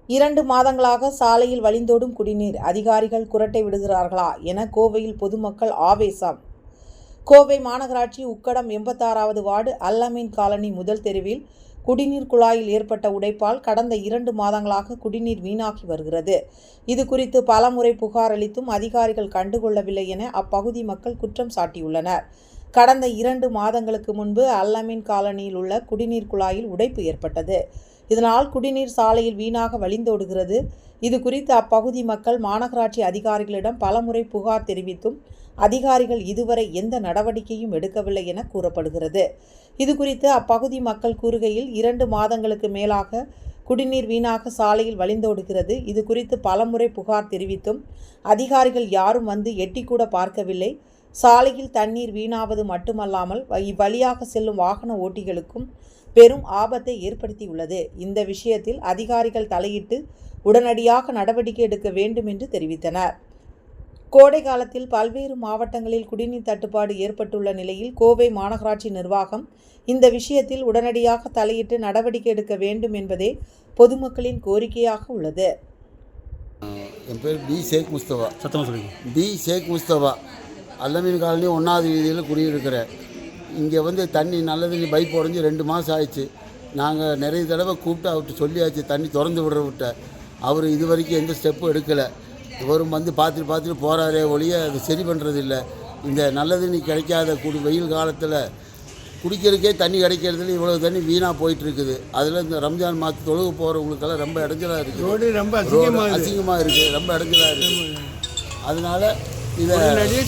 2 மாதங்களாக சாலையில் வழிந்தோடும் குடிநீர், அதிகாரிகள் குரட்டை விடுகிறார்களா என கோவையில் பொதுமக்கள் ஆவேசம். கோவை மாநகராட்சி உக்கடம் 86வது வார்டு அல்-அமீன் காலனி முதல் தெருவில் குடிநீர் குழாயில் ஏற்பட்ட உடைப்பால் கடந்த 2 மாதங்களாக குடிநீர் வீணாகி வருகிறது. இது குறித்து பலமுறை புகார் அளித்தும் அதிகாரிகள் கண்டுகொள்ளவில்லை என அப்பகுதி மக்கள் குற்றம் சாட்டியுள்ளனர். கடந்த 2 மாதங்களுக்கு முன்பு அல்-அமீன் காலனியில் உள்ள குடிநீர் குழாயில் உடைப்பு ஏற்பட்டது. இதனால் குடிநீர் சாலையில் வீணாக வழிந்தோடுகிறது. இது குறித்து அப்பகுதி மக்கள் மாநகராட்சி அதிகாரிகளிடம் பலமுறை புகார் தெரிவித்தும் அதிகாரிகள் இதுவரை எந்த நடவடிக்கையும் எடுக்கவில்லை என கூறப்படுகிறது. இது குறித்து அப்பகுதி மக்கள் கூறுகையில் 2 மாதங்களுக்கு மேலாக குடிநீர் வீணாக சாலையில் வழிந்தோடுகிறது. இது குறித்து பலமுறை புகார் தெரிவித்தும் அதிகாரிகள் யாரும் வந்து எட்டிக்கூட பார்க்கவில்லை. சாலையில் தண்ணீர் வீணாவது மட்டுமல்லாமல் இவ்வழியாக செல்லும் வாகன ஓட்டிகளுக்கும் பெரும் ஆபத்தை ஏற்படுத்தியுள்ளது. இந்த விஷயத்தில் அதிகாரிகள் தலையிட்டு உடனடியாக நடவடிக்கை எடுக்க வேண்டும் என்று தெரிவித்தனர். கோடை காலத்தில் பல்வேறு மாவட்டங்களில் குடிநீர் தட்டுப்பாடு ஏற்பட்டுள்ள நிலையில் கோவை மாநகராட்சி நிர்வாகம் இந்த விஷயத்தில் உடனடியாக தலையிட்டு நடவடிக்கை எடுக்க வேண்டும் என்பதே பொதுமக்களின் கோரிக்கையாக உள்ளது. என் பேர் பி. ஷேக் முஸ்தபா. சத்தமாக சொல்லுங்க. பி. ஷேக் முஸ்தபா. அல்-அமீன் காலனி 1வது வீதியில் குடியிருக்கிறேன். இங்கே தண்ணி நல்ல தண்ணி பைப் உடஞ்சி 2 மாதம் ஆயிடுச்சு. நாங்கள் நிறைய தடவை கூப்பிட்டு அவர்கிட்ட சொல்லியாச்சு தண்ணி திறந்து விட்ட. அவர் இது வரைக்கும் எந்த ஸ்டெப்பும் எடுக்கலை. இவரும் பார்த்துட்டு போகிறாரே ஒழிய அது சரி பண்ணுறது இல்லை. இந்த நல்ல தண்ணி கிடைக்காத வெயில் காலத்தில் குடிக்கிறதுக்கே தண்ணி கிடைக்கிறதுல இவ்வளோ தண்ணி வீணாக போயிட்டுருக்குது. அதில் இந்த ரம்ஜான் மாதத்து தொழுகு போகிறவங்களுக்கெல்லாம் ரொம்ப இடைஞ்சலாக இருக்குது. ரோடு ரொம்ப அசிங்கமாக இருக்குது, ரொம்ப இடைஞ்சலாக இருக்குது. அதனால் இதை உடனடியே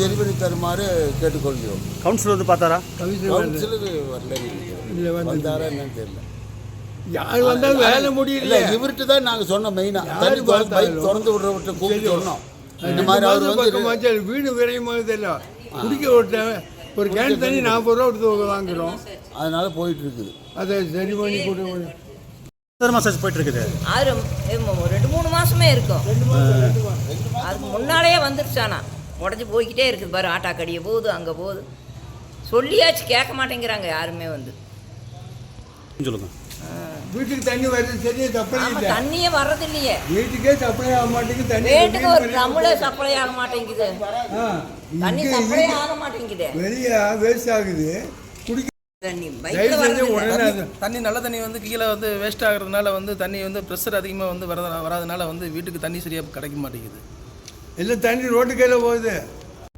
சரி பண்ணி தருமாறு கேட்டுக்கொள்கிறோம். கவுன்சிலர் பார்த்தாரா? கவுன்சிலர் வரல, வந்தாரா என்னன்னு தெரியல. யார் வந்தாலும் வேலை முடியல. இவர்கிட்ட தான் நாங்கள் சொன்னோம். மெயினாக தண்ணி பைப் திறந்து விடுறவர்கிட்ட கூப்பிட்டு சொன்னோம். இந்த மாதிரி அவர் வீடு விரையும் தெரியல. குடிக்க ஒரு கேன் தண்ணி 40 ரூபா கொடுத்து வாங்குகிறோம். அதனால போயிட்டு இருக்குது. அதை சரி பண்ணி கொடு. போயிட்டு இருக்குது. அது 2-3 மாசமே இருக்கும். அதுக்கு முன்னாலேயே வந்துருச்சானா உடஞ்சி போய்கிட்டே இருக்குது பாரு. ஆட்டா கடிய போகுது, அங்கே போகுது. சொல்லியாச்சு கேட்க மாட்டேங்கிறாங்க யாருமே வந்து. சொல்லுங்க. வீட்டுக்கு தண்ணி வருது சரியா? சப்ளை இல்லை. தண்ணியே வர்றது இல்லையே. வீட்டுக்கே சப்ளை ஆக மாட்டேங்குது. தண்ணி வீட்டுக்கு ஒரு ட்ரம்முல சப்ளை ஆக மாட்டேங்குது. தண்ணி சப்ளை ஆக மாட்டேங்குது. வெளியே வேஸ்ட் ஆகுது. தண்ணி நல்ல தண்ணி கீழே வேஸ்ட் ஆகுறதுனால தண்ணி ப்ரெஷர் அதிகமாக வராதனால வீட்டுக்கு தண்ணி சரியாக கிடைக்க மாட்டேங்குது. எல்லாம் தண்ணி ரோட்டு கையில் போகுது.